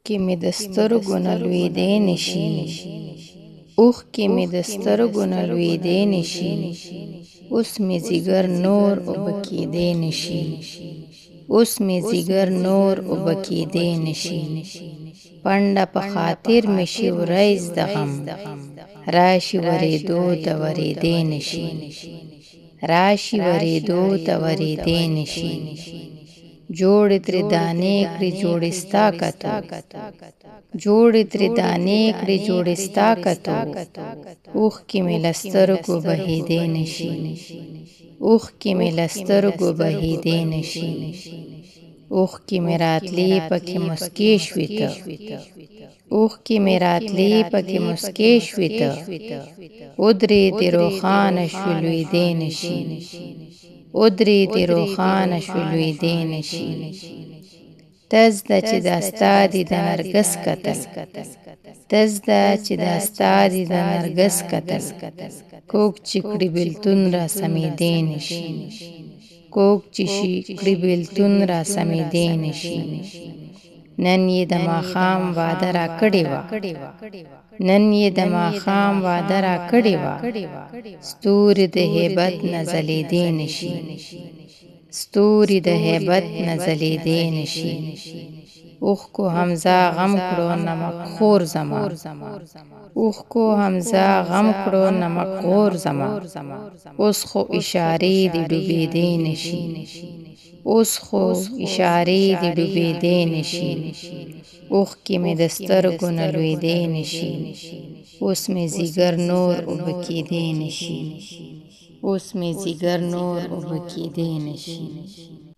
کې مې د سترګو نه لوېدی نشي، اوښکې مې د سترګو نه لوېدی نشي، اوس مې ځیګر نور اوبه کېدی نشي، اوس مې ځیګر نور اوبه کېدی نشي. پنډه په خاطر مې شي ورځ د غم، راشي ورېدو ته ورېدی نشي، راشي ورېدو ته ورېدی نشي. جوړې ترې دانې کړې جوړې ستا کتو، جوړې ترې دانې کړې جوړې ستا کتو، اوښکې مې له سترګو بهېدی نشي، اوښکې مې له سترګو بهېدی نشي. اوښکې مې راتلې پکې مسکې شوې ته، اوښکې مې راتلې پکې مسکې شوې ته، ودرېدې روښانه شوې لوېدی نشي، ودرېدې روښانه شوې لوېدی نشي. ته زده چې دا ستا دي د نرګس کتل، ته زده چې دا ستا دي د نرګس کتل، کوږ چې کړي بېلتون را سمېدی نشي، کوږ چې شي کړي بېلتون را سمېدی نشي. نن یې د ماښام واده را کړې وه، نن یې د ماښام واده را کړې وه، ستوري د هیبت نه ځلېدی نشي، ستوري د هیبت نه ځلېدی نشي. اوښکو حمزه غم کړو نمک خور زما، اوښکو حمزه غم کړو نمک خور زما، اوس خو اشارې دې ډوبېدی نشي، اوس خو اشارې دې ډوبېدی نشي. اوښکې مې د سترګو نه لوېدی نشي، اوس مې ځیګر نور اوبه کېدی نشي، اوس مې ځیګر نور اوبه کېدی نشي.